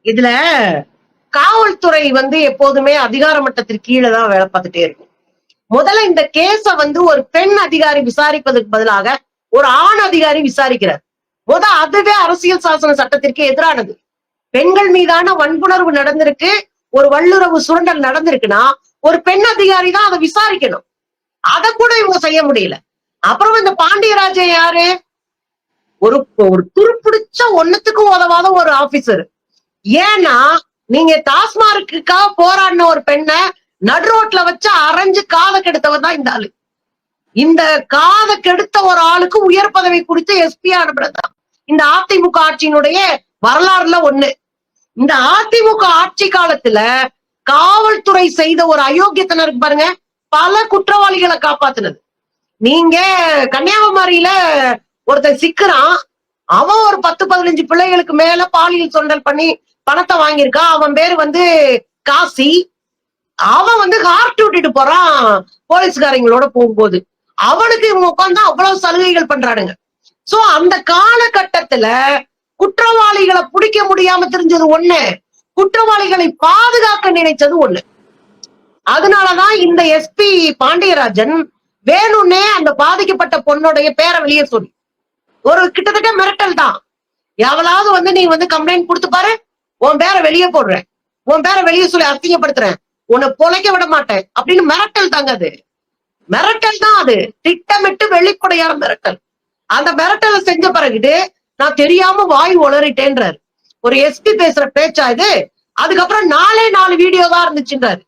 இதுல காவல்துறை எப்போதுமே அதிகார மட்டத்திற்கு கீழே தான் வேலை பார்த்துட்டே இருக்கும். முதல்ல இந்த கேஸ ஒரு பெண் அதிகாரி விசாரிப்பதற்கு பதிலாக ஒரு ஆண் அதிகாரி விசாரிக்கிறார். அதுவே அரசியல் சாசன சட்டத்திற்கு எதிரானது. பெண்கள் மீதான வன்புணர்வு நடந்திருக்கு, ஒரு வல்லுறவு சுரண்டல் நடந்திருக்குன்னா ஒரு பெண் அதிகாரி தான் அதை விசாரிக்கணும். அதை கூட இவங்க செய்ய முடியல. அப்புறம் இந்த பாண்டியராஜன் யாரு? ஒரு ஒரு துருப்பிடிச்ச ஒண்ணுத்துக்கும் உதவாத ஒரு ஆபீசர். ஏன்னா நீங்க டாஸ்மார்க்குக்காக போராடின ஒரு பெண்ணை நடு ரோட்ல வச்சு அரைஞ்சு காதை கெடுத்தவர் தான் இந்த ஆளு. இந்த காதை கெடுத்த ஒரு ஆளுக்கு உயர் பதவி கொடுத்து எஸ்பி அனுப்புறதுதான் இந்த அதிமுக ஆட்சியினுடைய வரலாறுல ஒண்ணு. இந்த அதிமுக ஆட்சி காலத்துல காவல்துறை செய்த ஒரு அயோக்கியத்தனருக்கு பாருங்க, பல குற்றவாளிகளை காப்பாத்துனது. நீங்க கன்னியாகுமரியில ஒருத்தன் சிக்கிறான், அவன் ஒரு 10-15 பிள்ளைகளுக்கு மேல பாலியல் சொண்டல் பண்ணி பணத்தை வாங்கியிருக்கான். அவன் பேரு காசி. அவன் ஹார்ட் விட்டுட்டு போறான் போலீஸ்காரங்களோட போகும்போது. அவனுக்கு இவங்க உட்கார்ந்து அவ்வளவு சலுகைகள் பண்றானுங்க. சோ அந்த காலகட்டத்துல குற்றவாளிகளை பிடிக்க முடியாம தெரிஞ்சது ஒண்ணு, குற்றவாளிகளை பாதுகாக்க நினைச்சது ஒண்ணு. அதனாலதான் இந்த எஸ்பி பாண்டியராஜன் வேணும்னே அந்த பாதிக்கப்பட்ட பொண்ணுடைய பேரை வெளியே சொல்லி ஒரு கிட்டத்தட்ட மிரட்டல் தான். எவளாவது நீ கம்ப்ளைண்ட் கொடுத்து பாரு, உன் பேரை வெளியே போடுறேன், உன் பேரை வெளியே சொல்லி அசிங்கப்படுத்துறேன், உன்னை பொழைக்க விட மாட்டேன் அப்படின்னு மிரட்டல் தாங்க. அது மிரட்டல் தான், அது திட்டமிட்டு வெளிப்படையான மிரட்டல். அந்த மிரட்டலை செஞ்ச பிறகு நான் தெரியாம வாய் உளறிட்டேன்றாரு. ஒரு எஸ்பி பேசுற பேச்சா இது? அதுக்கப்புறம் 4 வீடியோ தான் இருந்துச்சுன்றாரு.